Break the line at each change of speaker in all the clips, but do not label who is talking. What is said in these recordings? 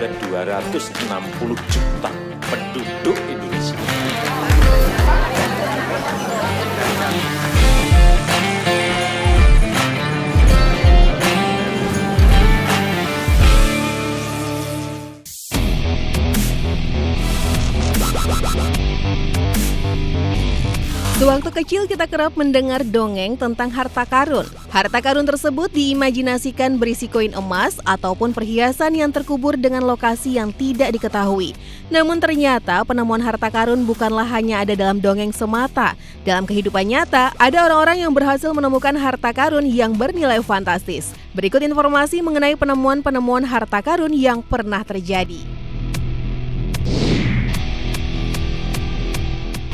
ada 260 juta penduduk Indonesia.
Sewaktu kecil kita kerap mendengar dongeng tentang harta karun. Harta karun tersebut diimajinasikan berisi koin emas ataupun perhiasan yang terkubur dengan lokasi yang tidak diketahui. Namun ternyata penemuan harta karun bukanlah hanya ada dalam dongeng semata. Dalam kehidupan nyata, ada orang-orang yang berhasil menemukan harta karun yang bernilai fantastis. Berikut informasi mengenai penemuan-penemuan harta karun yang pernah terjadi.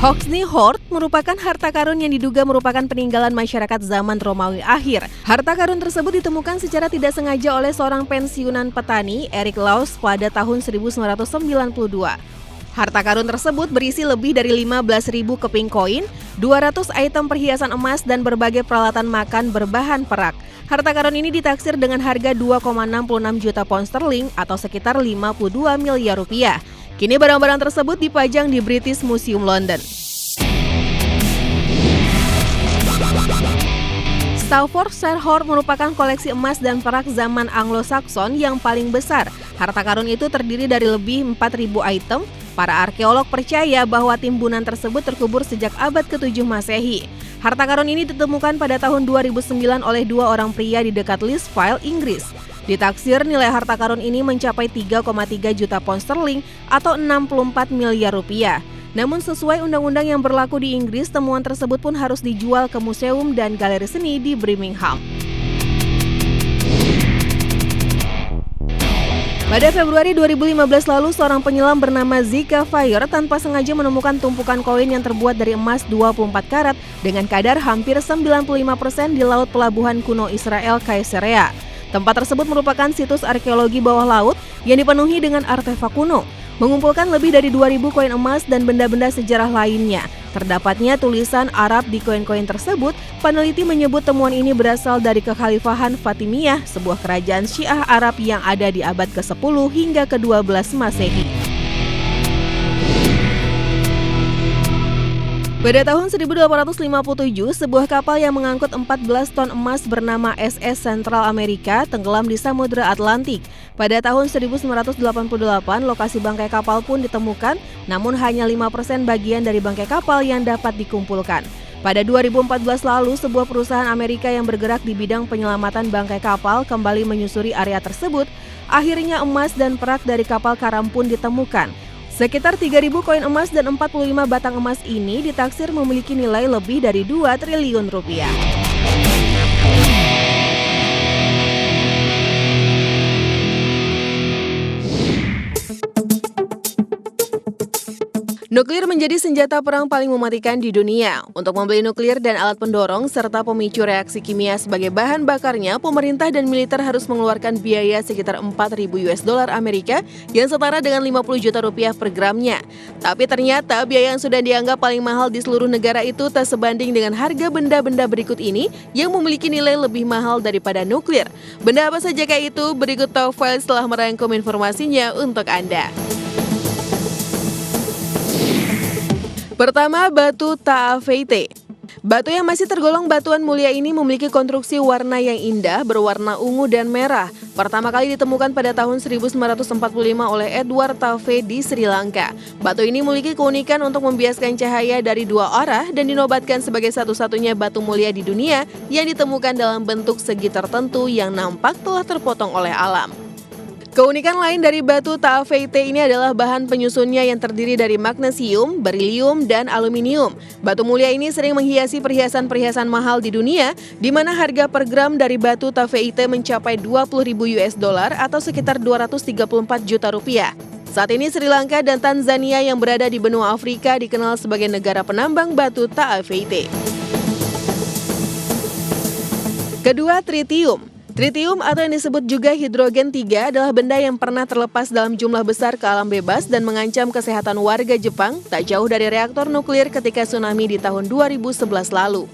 Hoxne Hoard merupakan harta karun yang diduga merupakan peninggalan masyarakat zaman Romawi akhir. Harta karun tersebut ditemukan secara tidak sengaja oleh seorang pensiunan petani, Eric Laus, pada tahun 1992. Harta karun tersebut berisi lebih dari 15.000 keping koin, 200 item perhiasan emas, dan berbagai peralatan makan berbahan perak. Harta karun ini ditaksir dengan harga 2,66 juta pound sterling atau sekitar 52 miliar rupiah. Kini barang-barang tersebut dipajang di British Museum London. Staffordshire Hoard merupakan koleksi emas dan perak zaman Anglo-Saxon yang paling besar. Harta karun itu terdiri dari lebih 4.000 item. Para arkeolog percaya bahwa timbunan tersebut terkubur sejak abad ke-7 Masehi. Harta karun ini ditemukan pada tahun 2009 oleh dua orang pria di dekat Lichfield, Inggris. Ditaksir nilai harta karun ini mencapai 3,3 juta pound sterling atau 64 miliar rupiah. Namun sesuai undang-undang yang berlaku di Inggris, temuan tersebut pun harus dijual ke museum dan galeri seni di Birmingham. Pada Februari 2015 lalu, seorang penyelam bernama Zika Fire tanpa sengaja menemukan tumpukan koin yang terbuat dari emas 24 karat dengan kadar hampir 95% di laut pelabuhan kuno Israel, Kaisarea. Tempat tersebut merupakan situs arkeologi bawah laut yang dipenuhi dengan artefak kuno, mengumpulkan lebih dari 2.000 koin emas dan benda-benda sejarah lainnya. Terdapatnya tulisan Arab di koin-koin tersebut. Peneliti menyebut temuan ini berasal dari Kekhalifahan Fatimiyah, sebuah kerajaan Syiah Arab yang ada di abad ke-10 hingga ke-12 Masehi. Pada tahun 1857, sebuah kapal yang mengangkut 14 ton emas bernama SS Central America tenggelam di Samudra Atlantik. Pada tahun 1988, lokasi bangkai kapal pun ditemukan, namun hanya 5% bagian dari bangkai kapal yang dapat dikumpulkan. Pada 2014 lalu, sebuah perusahaan Amerika yang bergerak di bidang penyelamatan bangkai kapal kembali menyusuri area tersebut. Akhirnya emas dan perak dari kapal karam pun ditemukan. Sekitar 3.000 koin emas dan 45 batang emas ini ditaksir memiliki nilai lebih dari 2 triliun rupiah. Nuklir menjadi senjata perang paling mematikan di dunia. Untuk membeli nuklir dan alat pendorong serta pemicu reaksi kimia sebagai bahan bakarnya, pemerintah dan militer harus mengeluarkan biaya sekitar 4.000 US dollar Amerika yang setara dengan 50 juta rupiah per gramnya. Tapi ternyata biaya yang sudah dianggap paling mahal di seluruh negara itu tak sebanding dengan harga benda-benda berikut ini yang memiliki nilai lebih mahal daripada nuklir. Benda apa saja kayak itu? Berikut Top File setelah merangkum informasinya untuk Anda. Pertama, batu Taafeite. Batu yang masih tergolong batuan mulia ini memiliki konstruksi warna yang indah, berwarna ungu dan merah. Pertama kali ditemukan pada tahun 1945 oleh Edward Taaffe di Sri Lanka. Batu ini memiliki keunikan untuk membiaskan cahaya dari dua arah dan dinobatkan sebagai satu-satunya batu mulia di dunia yang ditemukan dalam bentuk segi tertentu yang nampak telah terpotong oleh alam. Keunikan lain dari batu Taafeite ini adalah bahan penyusunnya yang terdiri dari magnesium, berilium, dan aluminium. Batu mulia ini sering menghiasi perhiasan-perhiasan mahal di dunia, di mana harga per gram dari batu Taafeite mencapai 20.000 US dollar atau sekitar 234 juta rupiah. Saat ini Sri Lanka dan Tanzania yang berada di benua Afrika dikenal sebagai negara penambang batu Taafeite. Kedua, tritium. Tritium atau yang disebut juga hidrogen 3 adalah benda yang pernah terlepas dalam jumlah besar ke alam bebas dan mengancam kesehatan warga Jepang tak jauh dari reaktor nuklir ketika tsunami di tahun 2011 lalu.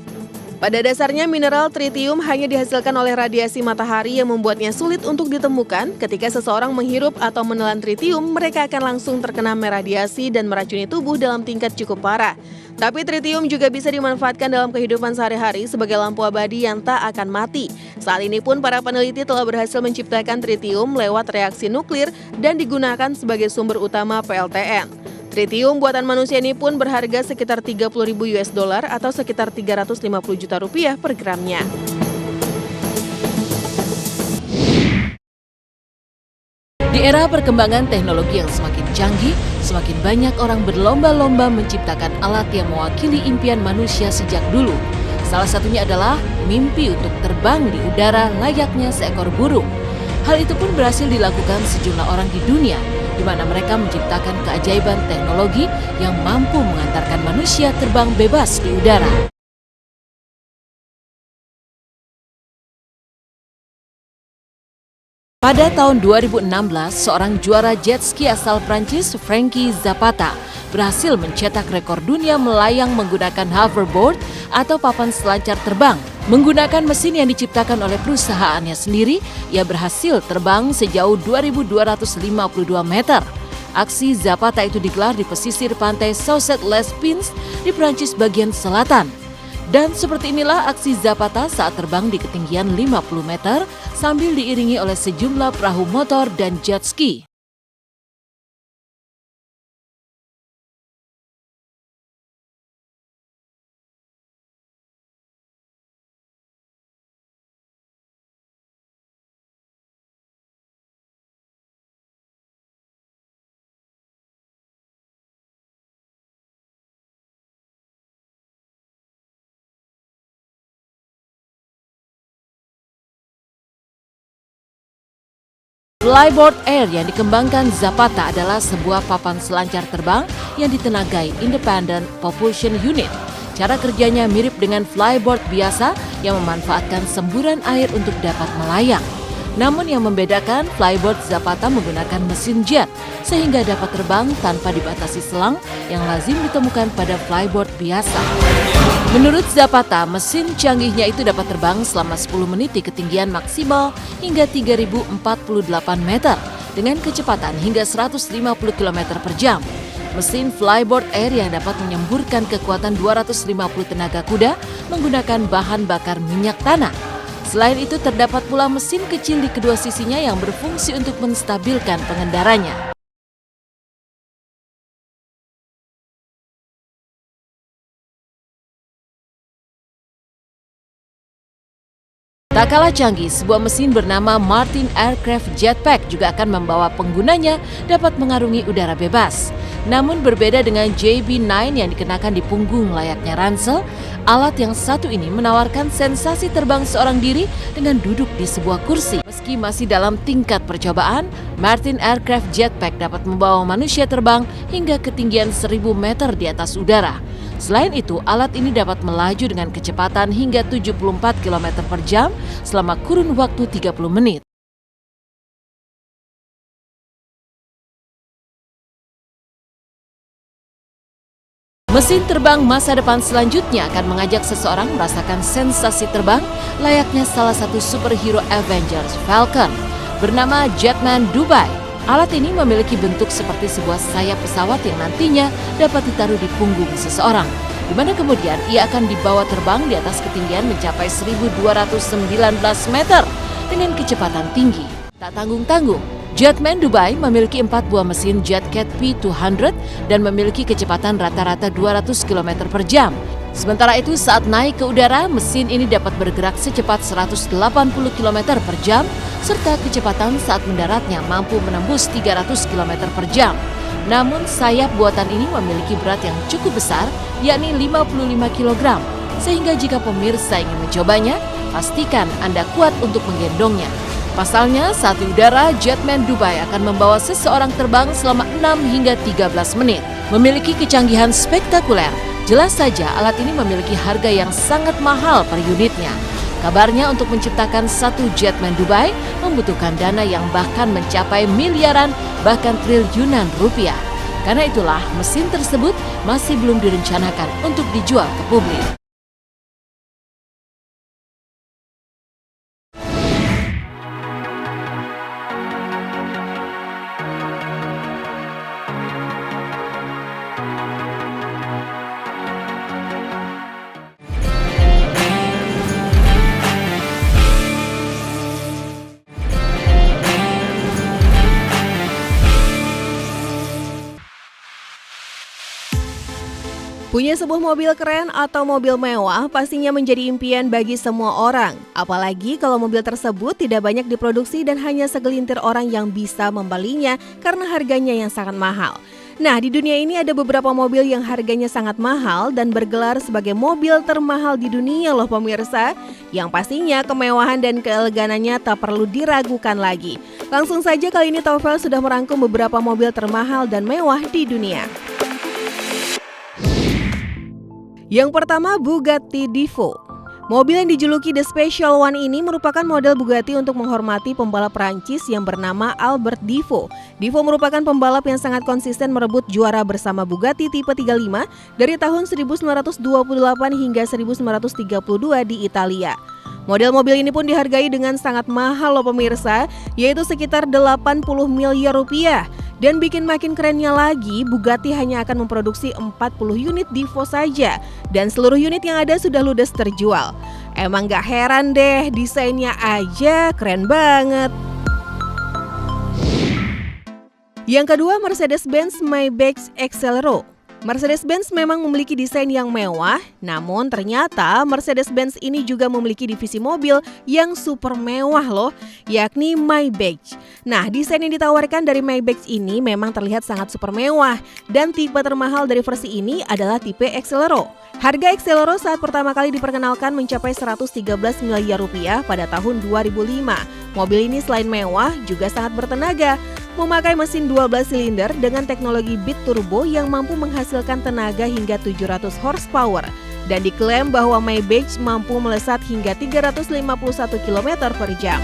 Pada dasarnya mineral tritium hanya dihasilkan oleh radiasi matahari yang membuatnya sulit untuk ditemukan. Ketika seseorang menghirup atau menelan tritium, mereka akan langsung terkena radiasi dan meracuni tubuh dalam tingkat cukup parah. Tapi tritium juga bisa dimanfaatkan dalam kehidupan sehari-hari sebagai lampu abadi yang tak akan mati. Saat ini pun para peneliti telah berhasil menciptakan tritium lewat reaksi nuklir dan digunakan sebagai sumber utama PLTN. Tritium buatan manusia ini pun berharga sekitar 30.000 US dollar atau sekitar 350 juta rupiah per gramnya.
Di era perkembangan teknologi yang semakin canggih, semakin banyak orang berlomba-lomba menciptakan alat yang mewakili impian manusia sejak dulu. Salah satunya adalah mimpi untuk terbang di udara layaknya seekor burung. Hal itu pun berhasil dilakukan sejumlah orang di dunia, di mana mereka menciptakan keajaiban teknologi yang mampu mengantarkan manusia terbang bebas di udara. Pada tahun 2016, seorang juara jet ski asal Prancis, Frankie Zapata, berhasil mencetak rekor dunia melayang menggunakan hoverboard atau papan selancar terbang. Menggunakan mesin yang diciptakan oleh perusahaannya sendiri, ia berhasil terbang sejauh 2.252 meter. Aksi Zapata itu digelar di pesisir pantai Saucet-les-Pins di Prancis bagian selatan. Dan seperti inilah aksi Zapata saat terbang di ketinggian 50 meter sambil diiringi oleh sejumlah perahu motor dan jet ski. Flyboard Air yang dikembangkan Zapata adalah sebuah papan selancar terbang yang ditenagai Independent Propulsion Unit. Cara kerjanya mirip dengan flyboard biasa yang memanfaatkan semburan air untuk dapat melayang. Namun yang membedakan, flyboard Zapata menggunakan mesin jet sehingga dapat terbang tanpa dibatasi selang yang lazim ditemukan pada flyboard biasa. Menurut Zapata, mesin canggihnya itu dapat terbang selama 10 menit di ketinggian maksimal hingga 3.048 meter dengan kecepatan hingga 150 km per jam. Mesin flyboard air yang dapat menyemburkan kekuatan 250 tenaga kuda menggunakan bahan bakar minyak tanah. Selain itu terdapat pula mesin kecil di kedua sisinya yang berfungsi untuk menstabilkan pengendaranya. Tak kalah canggih, sebuah mesin bernama Martin Aircraft Jetpack juga akan membawa penggunanya dapat mengarungi udara bebas. Namun berbeda dengan JB9 yang dikenakan di punggung layaknya ransel, alat yang satu ini menawarkan sensasi terbang seorang diri dengan duduk di sebuah kursi. Meski masih dalam tingkat percobaan, Martin Aircraft Jetpack dapat membawa manusia terbang hingga ketinggian 1.000 meter di atas udara. Selain itu, alat ini dapat melaju dengan kecepatan hingga 74 km per jam selama kurun waktu 30 menit. Mesin terbang masa depan selanjutnya akan mengajak seseorang merasakan sensasi terbang layaknya salah satu superhero Avengers, Falcon, bernama Jetman Dubai. Alat ini memiliki bentuk seperti sebuah sayap pesawat yang nantinya dapat ditaruh di punggung seseorang, di mana kemudian ia akan dibawa terbang di atas ketinggian mencapai 1.219 meter dengan kecepatan tinggi. Tak tanggung-tanggung, Jetman Dubai memiliki 4 buah mesin JetCat P200 dan memiliki kecepatan rata-rata 200 km per jam. Sementara itu saat naik ke udara, mesin ini dapat bergerak secepat 180 km per jam, serta kecepatan saat mendaratnya mampu menembus 300 km per jam. Namun sayap buatan ini memiliki berat yang cukup besar, yakni 55 kg. Sehingga jika pemirsa ingin mencobanya, pastikan Anda kuat untuk menggendongnya. Pasalnya, saat di udara, Jetman Dubai akan membawa seseorang terbang selama 6 hingga 13 menit. Memiliki kecanggihan spektakuler, jelas saja alat ini memiliki harga yang sangat mahal per unitnya. Kabarnya untuk menciptakan satu Jetman Dubai membutuhkan dana yang bahkan mencapai miliaran bahkan triliunan rupiah. Karena itulah mesin tersebut masih belum direncanakan untuk dijual ke publik.
Punya sebuah mobil keren atau mobil mewah pastinya menjadi impian bagi semua orang. Apalagi kalau mobil tersebut tidak banyak diproduksi dan hanya segelintir orang yang bisa membelinya karena harganya yang sangat mahal. Nah, di dunia ini ada beberapa mobil yang harganya sangat mahal dan bergelar sebagai mobil termahal di dunia loh pemirsa. Yang pastinya kemewahan dan keeleganannya tak perlu diragukan lagi. Langsung saja kali ini Taufel sudah merangkum beberapa mobil termahal dan mewah di dunia. Yang pertama, Bugatti Divo. Mobil yang dijuluki The Special One ini merupakan model Bugatti untuk menghormati pembalap Prancis yang bernama Albert Divo. Divo merupakan pembalap yang sangat konsisten merebut juara bersama Bugatti tipe 35 dari tahun 1928 hingga 1932 di Italia. Model mobil ini pun dihargai dengan sangat mahal loh pemirsa, yaitu sekitar 80 miliar rupiah. Dan bikin makin kerennya lagi, Bugatti hanya akan memproduksi 40 unit Divo saja. Dan seluruh unit yang ada sudah ludes terjual. Emang gak heran deh, desainnya aja keren banget. Yang kedua, Mercedes-Benz Maybach Exelero. Mercedes-Benz memang memiliki desain yang mewah, namun ternyata Mercedes-Benz ini juga memiliki divisi mobil yang super mewah loh, yakni Maybach. Nah, desain yang ditawarkan dari Maybach ini memang terlihat sangat super mewah, dan tipe termahal dari versi ini adalah tipe Exelero. Harga Exelero saat pertama kali diperkenalkan mencapai 113 miliar rupiah pada tahun 2005. Mobil ini selain mewah juga sangat bertenaga, memakai mesin 12 silinder dengan teknologi biturbo yang mampu menghasilkan tenaga hingga 700 horsepower dan diklaim bahwa Maybach mampu melesat hingga 351 km per jam.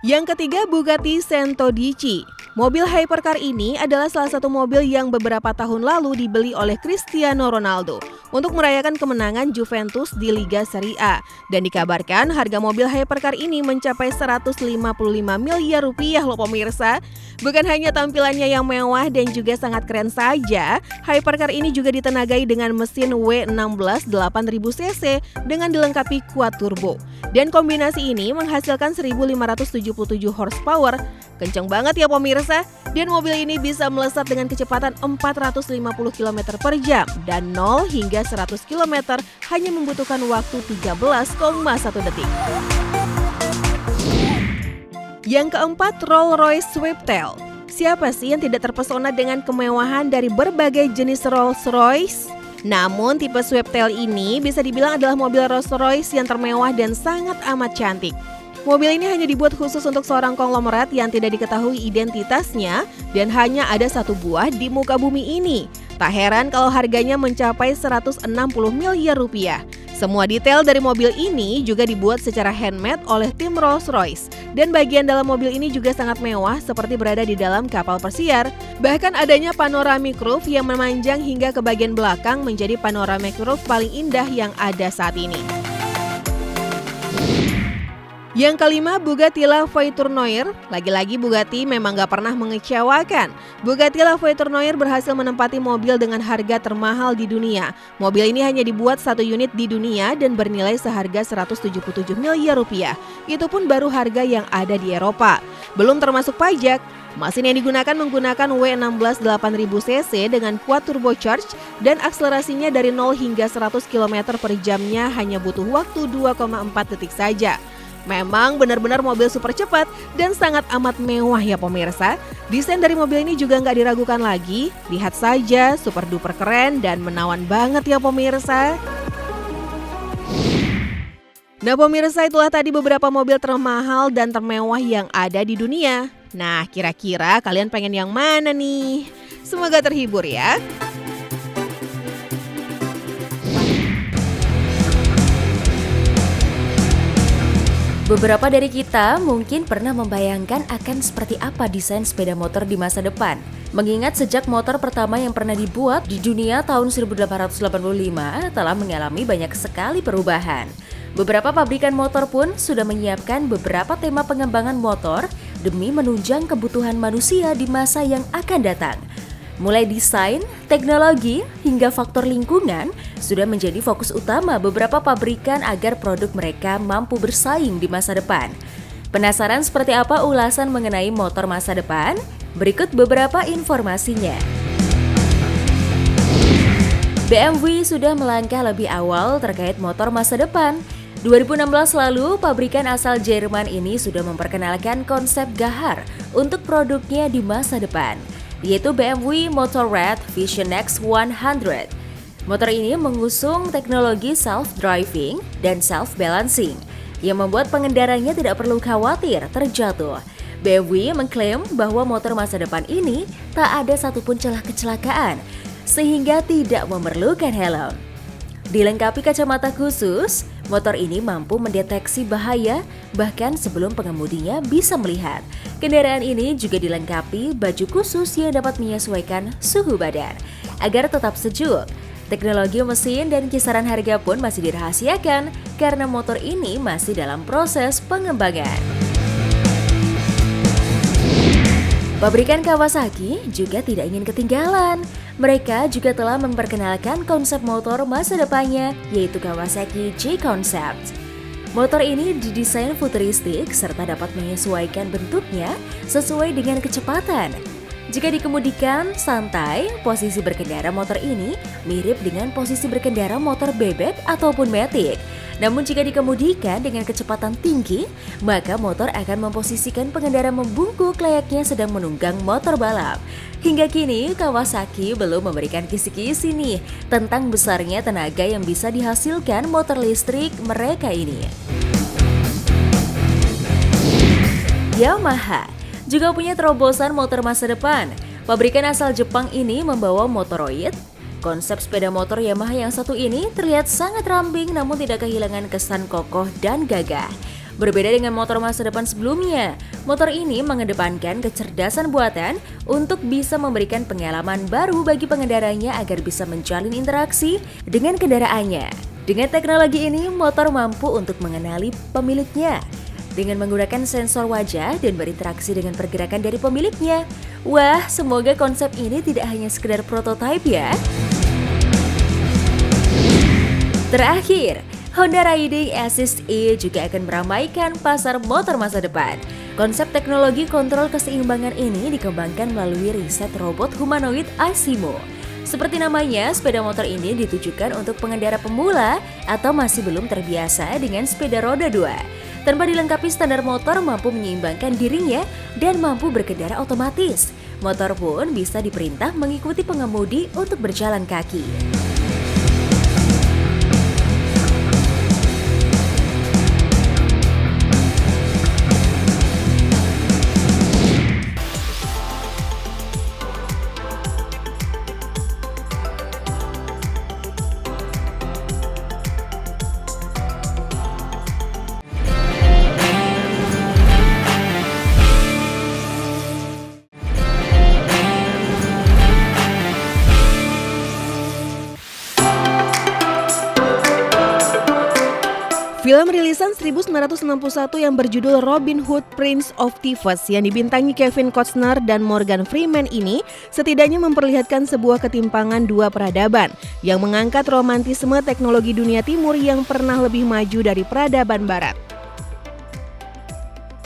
Yang ketiga, Bugatti Centodieci. Mobil hypercar ini adalah salah satu mobil yang beberapa tahun lalu dibeli oleh Cristiano Ronaldo untuk merayakan kemenangan Juventus di Liga Serie A. Dan dikabarkan harga mobil hypercar ini mencapai 155 miliar rupiah loh pemirsa. Bukan hanya tampilannya yang mewah dan juga sangat keren saja, hypercar ini juga ditenagai dengan mesin W16 8000cc dengan dilengkapi kuat turbo. Dan kombinasi ini menghasilkan 1577 horsepower. Kenceng banget ya pemirsa. Dan mobil ini bisa melesat dengan kecepatan 450 km per jam dan 0 hingga 100 km hanya membutuhkan waktu 13,1 detik. Yang keempat, Rolls-Royce Swiftail. Siapa sih yang tidak terpesona dengan kemewahan dari berbagai jenis Rolls-Royce? Namun tipe Swiftail ini bisa dibilang adalah mobil Rolls-Royce yang termewah dan sangat amat cantik. Mobil ini hanya dibuat khusus untuk seorang konglomerat yang tidak diketahui identitasnya dan hanya ada satu buah di muka bumi ini. Tak heran kalau harganya mencapai 160 miliar rupiah. Semua detail dari mobil ini juga dibuat secara handmade oleh tim Rolls-Royce. Dan bagian dalam mobil ini juga sangat mewah seperti berada di dalam kapal pesiar. Bahkan adanya panoramic roof yang memanjang hingga ke bagian belakang menjadi panoramic roof paling indah yang ada saat ini. Yang kelima, Bugatti La Voiture. Lagi-lagi Bugatti memang gak pernah mengecewakan. Bugatti La Voiture berhasil menempati mobil dengan harga termahal di dunia. Mobil ini hanya dibuat satu unit di dunia dan bernilai seharga 177 miliar rupiah. Itu pun baru harga yang ada di Eropa. Belum termasuk pajak. Mesin yang digunakan menggunakan W16 8000cc dengan kuat turbocharge dan akselerasinya dari 0 hingga 100 km per jamnya hanya butuh waktu 2,4 detik saja. Memang benar-benar mobil super cepat dan sangat amat mewah ya pemirsa. Desain dari mobil ini juga nggak diragukan lagi. Lihat saja, super duper keren dan menawan banget ya pemirsa. Nah pemirsa, itulah tadi beberapa mobil termahal dan termewah yang ada di dunia. Nah kira-kira kalian pengen yang mana nih? Semoga terhibur ya.
Beberapa dari kita mungkin pernah membayangkan akan seperti apa desain sepeda motor di masa depan. Mengingat sejak motor pertama yang pernah dibuat di dunia tahun 1885 telah mengalami banyak sekali perubahan. Beberapa pabrikan motor pun sudah menyiapkan beberapa tema pengembangan motor demi menunjang kebutuhan manusia di masa yang akan datang. Mulai desain, teknologi, hingga faktor lingkungan sudah menjadi fokus utama beberapa pabrikan agar produk mereka mampu bersaing di masa depan. Penasaran seperti apa ulasan mengenai motor masa depan? Berikut beberapa informasinya.
BMW sudah melangkah lebih awal terkait motor masa depan. 2016 lalu, pabrikan asal Jerman ini sudah memperkenalkan konsep gahar untuk produknya di masa depan, yaitu BMW Motorrad Vision Next 100. Motor ini mengusung teknologi self-driving dan self-balancing yang membuat pengendaranya tidak perlu khawatir terjatuh. BMW mengklaim bahwa motor masa depan ini tak ada satupun celah kecelakaan, sehingga tidak memerlukan helm. Dilengkapi kacamata khusus, motor ini mampu mendeteksi bahaya bahkan sebelum pengemudinya bisa melihat. Kendaraan ini juga dilengkapi baju khusus yang dapat menyesuaikan suhu badan agar tetap sejuk. Teknologi mesin dan kisaran harga pun masih dirahasiakan karena motor ini masih dalam proses pengembangan. Pabrikan Kawasaki juga tidak ingin ketinggalan. Mereka juga telah memperkenalkan konsep motor masa depannya, yaitu Kawasaki J-Concept. Motor ini didesain futuristik serta dapat menyesuaikan bentuknya sesuai dengan kecepatan. Jika dikemudikan santai, posisi berkendara motor ini mirip dengan posisi berkendara motor bebek ataupun matic. Namun jika dikemudikan dengan kecepatan tinggi, maka motor akan memposisikan pengendara membungkuk layaknya sedang menunggang motor balap. Hingga kini, Kawasaki belum memberikan kisi-kisi nih tentang besarnya tenaga yang bisa dihasilkan motor listrik mereka ini. Yamaha juga punya terobosan motor masa depan. Pabrikan asal Jepang ini membawa Motoroid. Konsep sepeda motor Yamaha yang satu ini terlihat sangat ramping namun tidak kehilangan kesan kokoh dan gagah. Berbeda dengan motor masa depan sebelumnya, motor ini mengedepankan kecerdasan buatan untuk bisa memberikan pengalaman baru bagi pengendaranya agar bisa menjalin interaksi dengan kendaraannya. Dengan teknologi ini, motor mampu untuk mengenali pemiliknya dengan menggunakan sensor wajah dan berinteraksi dengan pergerakan dari pemiliknya. Wah, semoga konsep ini tidak hanya sekedar prototipe ya. Terakhir, Honda Riding Assist E juga akan meramaikan pasar motor masa depan. Konsep teknologi kontrol keseimbangan ini dikembangkan melalui riset robot humanoid Asimo. Seperti namanya, sepeda motor ini ditujukan untuk pengendara pemula atau masih belum terbiasa dengan sepeda roda 2. Tanpa dilengkapi standar motor mampu menyeimbangkan dirinya dan mampu berkendara otomatis. Motor pun bisa diperintah mengikuti pengemudi untuk berjalan kaki.
Film rilisan 1961 yang berjudul Robin Hood Prince of Thieves yang dibintangi Kevin Costner dan Morgan Freeman ini setidaknya memperlihatkan sebuah ketimpangan dua peradaban yang mengangkat romantisme teknologi dunia timur yang pernah lebih maju dari peradaban barat.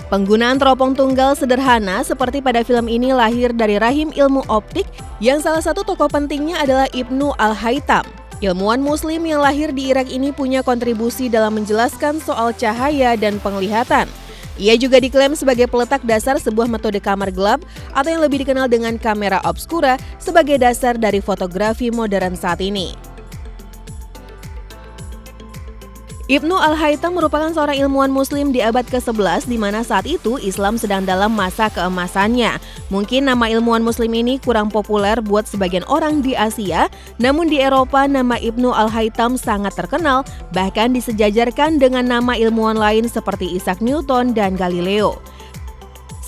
Penggunaan teropong tunggal sederhana seperti pada film ini lahir dari rahim ilmu optik yang salah satu tokoh pentingnya adalah Ibnu Al-Haytham. Ilmuwan muslim yang lahir di Irak ini punya kontribusi dalam menjelaskan soal cahaya dan penglihatan. Ia juga diklaim sebagai peletak dasar sebuah metode kamar gelap atau yang lebih dikenal dengan kamera obscura sebagai dasar dari fotografi modern saat ini. Ibnu Al-Haytham merupakan seorang ilmuwan muslim di abad ke-11 di mana saat itu Islam sedang dalam masa keemasannya. Mungkin nama ilmuwan muslim ini kurang populer buat sebagian orang di Asia, namun di Eropa nama Ibnu Al-Haytham sangat terkenal, bahkan disejajarkan dengan nama ilmuwan lain seperti Isaac Newton dan Galileo.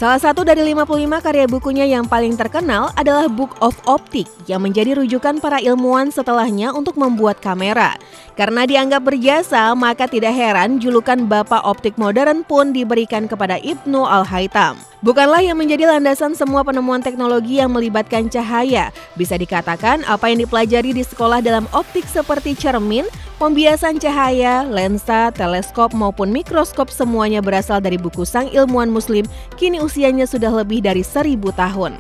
Salah satu dari 55 karya bukunya yang paling terkenal adalah Book of Optics yang menjadi rujukan para ilmuwan setelahnya untuk membuat kamera. Karena dianggap berjasa, maka tidak heran julukan Bapak Optik Modern pun diberikan kepada Ibnu Al-Haytham. Bukanlah yang menjadi landasan semua penemuan teknologi yang melibatkan cahaya. Bisa dikatakan apa yang dipelajari di sekolah dalam optik seperti cermin, pembiasan cahaya, lensa, teleskop maupun mikroskop semuanya berasal dari buku sang ilmuwan muslim, kini usianya sudah lebih dari 1000 tahun.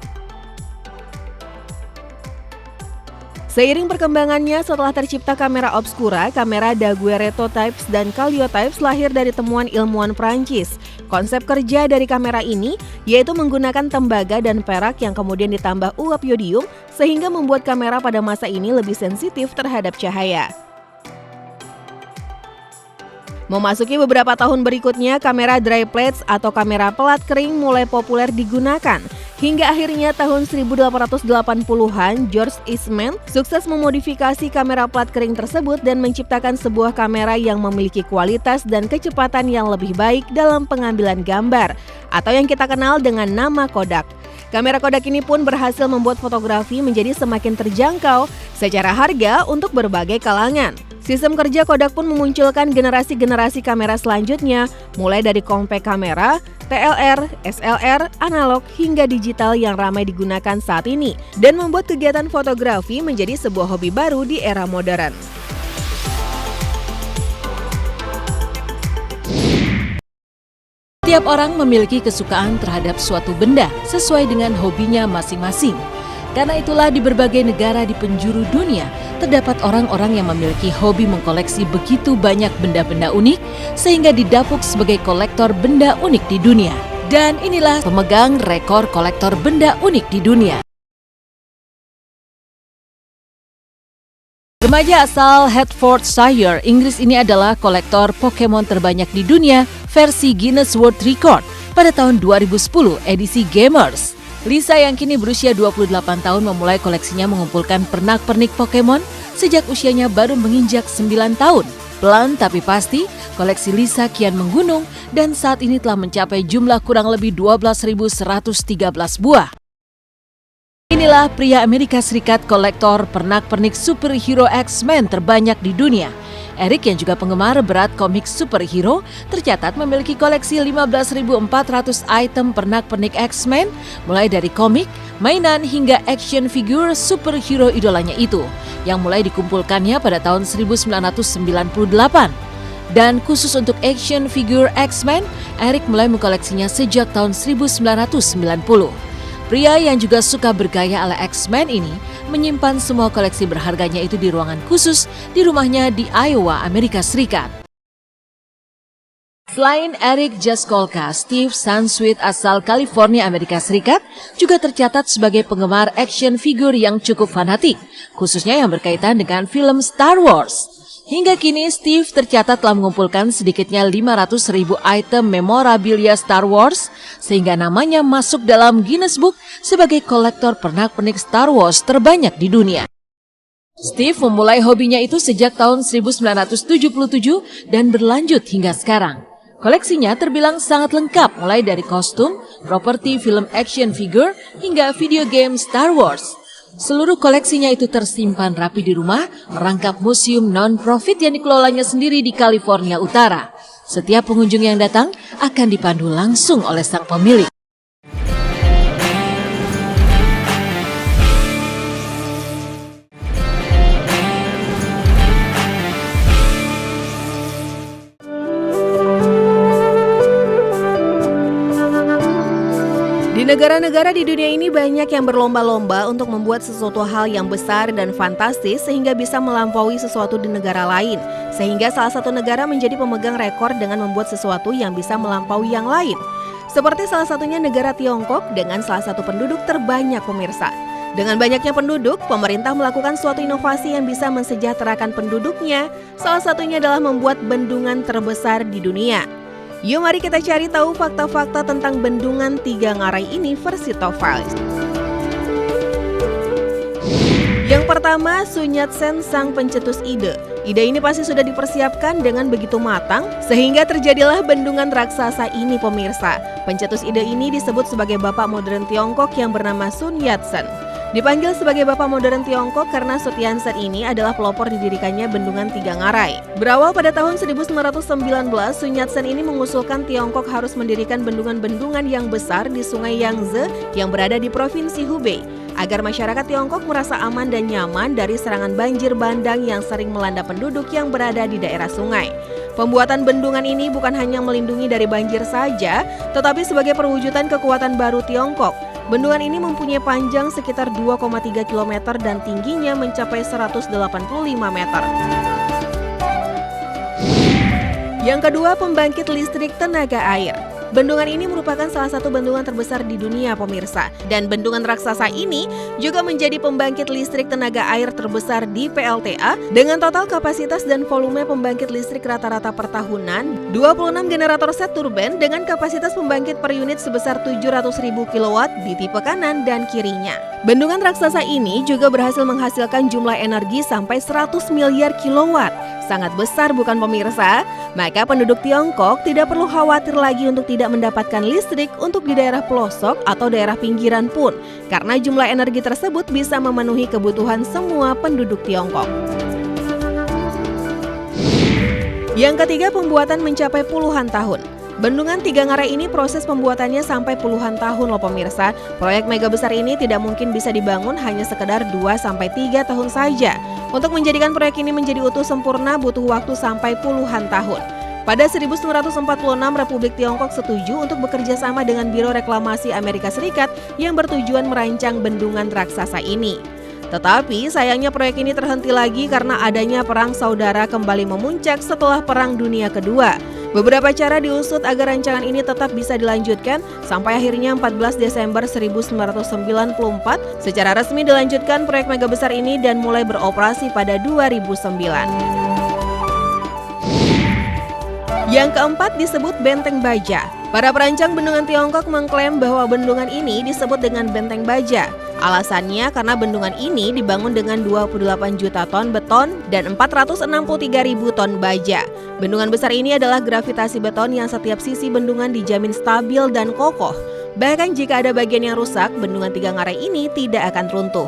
Seiring perkembangannya setelah tercipta kamera obscura, kamera daguerreotypes dan calliotypes lahir dari temuan ilmuwan Prancis. Konsep kerja dari kamera ini yaitu menggunakan tembaga dan perak yang kemudian ditambah uap yodium sehingga membuat kamera pada masa ini lebih sensitif terhadap cahaya. Memasuki beberapa tahun berikutnya, kamera dry plates atau kamera pelat kering mulai populer digunakan. Hingga akhirnya tahun 1880-an, George Eastman sukses memodifikasi kamera plat kering tersebut dan menciptakan sebuah kamera yang memiliki kualitas dan kecepatan yang lebih baik dalam pengambilan gambar, atau yang kita kenal dengan nama Kodak. Kamera Kodak ini pun berhasil membuat fotografi menjadi semakin terjangkau secara harga untuk berbagai kalangan. Sistem kerja Kodak pun memunculkan generasi-generasi kamera selanjutnya, mulai dari compact kamera, TLR, SLR, analog, hingga digital yang ramai digunakan saat ini, dan membuat kegiatan fotografi menjadi sebuah hobi baru di era modern.
Setiap orang memiliki kesukaan terhadap suatu benda sesuai dengan hobinya masing-masing. Karena itulah di berbagai negara di penjuru dunia, terdapat orang-orang yang memiliki hobi mengkoleksi begitu banyak benda-benda unik sehingga didapuk sebagai kolektor benda unik di dunia. Dan inilah pemegang rekor kolektor benda unik di dunia. Remaja asal Hertfordshire, Inggris ini adalah kolektor Pokemon terbanyak di dunia versi Guinness World Record pada tahun 2010 edisi Gamers. Lisa yang kini berusia 28 tahun memulai koleksinya mengumpulkan pernak-pernik Pokemon sejak usianya baru menginjak 9 tahun. Pelan tapi pasti, koleksi Lisa kian menggunung dan saat ini telah mencapai jumlah kurang lebih 12.113 buah. Inilah pria Amerika Serikat kolektor pernak-pernik superhero X-Men terbanyak di dunia. Eric yang juga penggemar berat komik superhero tercatat memiliki koleksi 15.400 item pernak-pernik X-Men, mulai dari komik, mainan hingga action figure superhero idolanya itu, yang mulai dikumpulkannya pada tahun 1998. Dan khusus untuk action figure X-Men, Eric mulai mengkoleksinya sejak tahun 1990. Pria yang juga suka bergaya ala X-Men ini menyimpan semua koleksi berharganya itu di ruangan khusus di rumahnya di Iowa, Amerika Serikat. Selain Eric Jaskolka, Steve Sansweet asal California, Amerika Serikat juga tercatat sebagai penggemar action figure yang cukup fanatik, khususnya yang berkaitan dengan film Star Wars. Hingga kini Steve tercatat telah mengumpulkan sedikitnya 500.000 item memorabilia Star Wars, sehingga namanya masuk dalam Guinness Book sebagai kolektor pernak-pernik Star Wars terbanyak di dunia. Steve memulai hobinya itu sejak tahun 1977 dan berlanjut hingga sekarang. Koleksinya terbilang sangat lengkap, mulai dari kostum, properti film action figure, hingga video game Star Wars. Seluruh koleksinya itu tersimpan rapi di rumah, merangkap museum non-profit yang dikelolanya sendiri di California Utara. Setiap pengunjung yang datang akan dipandu langsung oleh sang pemilik.
Di negara-negara di dunia ini banyak yang berlomba-lomba untuk membuat sesuatu hal yang besar dan fantastis sehingga bisa melampaui sesuatu di negara lain. Sehingga salah satu negara menjadi pemegang rekor dengan membuat sesuatu yang bisa melampaui yang lain. Seperti salah satunya negara Tiongkok dengan salah satu penduduk terbanyak pemirsa. Dengan banyaknya penduduk, pemerintah melakukan suatu inovasi yang bisa mensejahterakan penduduknya. Salah satunya adalah membuat bendungan terbesar di dunia. Yuk mari kita cari tahu fakta-fakta tentang bendungan Tiga Ngarai ini versi Top Files. Yang pertama, Sun Yat-sen sang pencetus ide. Ide ini pasti sudah dipersiapkan dengan begitu matang sehingga terjadilah bendungan raksasa ini pemirsa. Pencetus ide ini disebut sebagai bapak modern Tiongkok yang bernama Sun Yat-sen. Dipanggil sebagai Bapak Modern Tiongkok karena Sun Yat-sen ini adalah pelopor didirikannya Bendungan Tiga Ngarai. Berawal pada tahun 1919, Sun Yat-sen ini mengusulkan Tiongkok harus mendirikan bendungan-bendungan yang besar di Sungai Yangtze yang berada di Provinsi Hubei, agar masyarakat Tiongkok merasa aman dan nyaman dari serangan banjir bandang yang sering melanda penduduk yang berada di daerah sungai. Pembuatan bendungan ini bukan hanya melindungi dari banjir saja, tetapi sebagai perwujudan kekuatan baru Tiongkok. Bendungan ini mempunyai panjang sekitar 2,3 km dan tingginya mencapai 185 meter. Yang kedua, pembangkit listrik tenaga air. Bendungan ini merupakan salah satu bendungan terbesar di dunia, pemirsa. Dan bendungan raksasa ini juga menjadi pembangkit listrik tenaga air terbesar di PLTA dengan total kapasitas dan volume pembangkit listrik rata-rata per tahunan 26 generator set turbin dengan kapasitas pembangkit per unit sebesar 700.000 kW di tipe kanan dan kirinya. Bendungan raksasa ini juga berhasil menghasilkan jumlah energi sampai 100 miliar kilowatt. Sangat besar bukan, pemirsa? Maka penduduk Tiongkok tidak perlu khawatir lagi untuk tidak mendapatkan listrik untuk di daerah pelosok atau daerah pinggiran pun, karena jumlah energi tersebut bisa memenuhi kebutuhan semua penduduk Tiongkok. Yang ketiga, pembuatan mencapai puluhan tahun. Bendungan Tiga Ngarai ini proses pembuatannya sampai puluhan tahun loh, pemirsa. Proyek mega besar ini tidak mungkin bisa dibangun hanya sekedar 2-3 tahun saja. Untuk menjadikan proyek ini menjadi utuh sempurna butuh waktu sampai puluhan tahun. Pada 1946, Republik Tiongkok setuju untuk bekerja sama dengan Biro Reklamasi Amerika Serikat yang bertujuan merancang bendungan raksasa ini. Tetapi sayangnya proyek ini terhenti lagi karena adanya perang saudara kembali memuncak setelah Perang Dunia Kedua. Beberapa cara diusut agar rancangan ini tetap bisa dilanjutkan sampai akhirnya 14 Desember 1994 secara resmi dilanjutkan proyek mega besar ini dan mulai beroperasi pada 2009. Yang keempat disebut Benteng Baja. Para perancang bendungan Tiongkok mengklaim bahwa bendungan ini disebut dengan Benteng Baja. Alasannya karena bendungan ini dibangun dengan 28 juta ton beton dan 463.000 ton baja. Bendungan besar ini adalah gravitasi beton yang setiap sisi bendungan dijamin stabil dan kokoh. Bahkan jika ada bagian yang rusak, bendungan Tiga Ngarai ini tidak akan runtuh.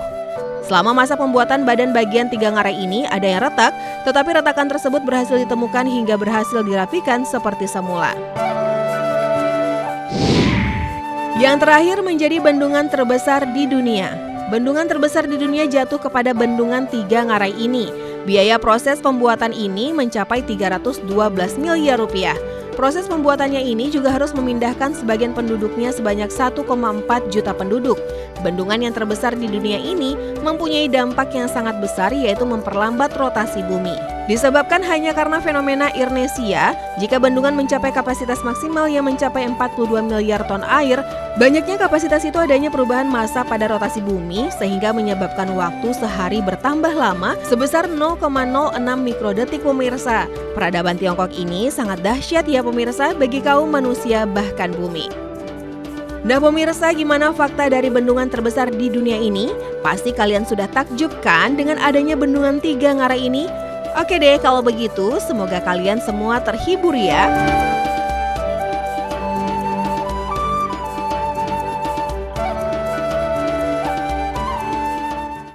Selama masa pembuatan badan bagian Tiga Ngarai ini ada yang retak, tetapi retakan tersebut berhasil ditemukan hingga berhasil dirapikan seperti semula. Yang terakhir menjadi bendungan terbesar di dunia. Bendungan terbesar di dunia jatuh kepada bendungan Tiga Ngarai ini. Biaya proses pembuatan ini mencapai 312 miliar rupiah. Proses pembuatannya ini juga harus memindahkan sebagian penduduknya sebanyak 1,4 juta penduduk. Bendungan yang terbesar di dunia ini mempunyai dampak yang sangat besar, yaitu memperlambat rotasi bumi. Disebabkan hanya karena fenomena irnesia, jika bendungan mencapai kapasitas maksimal yang mencapai 42 miliar ton air, banyaknya kapasitas itu adanya perubahan massa pada rotasi bumi sehingga menyebabkan waktu sehari bertambah lama sebesar 0,06 mikrodetik, pemirsa. Peradaban Tiongkok ini sangat dahsyat ya pemirsa bagi kaum manusia bahkan bumi. Nah pemirsa, gimana fakta dari bendungan terbesar di dunia ini? Pasti kalian sudah takjub kan dengan adanya bendungan Tiga Ngarai ini? Oke deh, kalau begitu semoga kalian semua terhibur ya.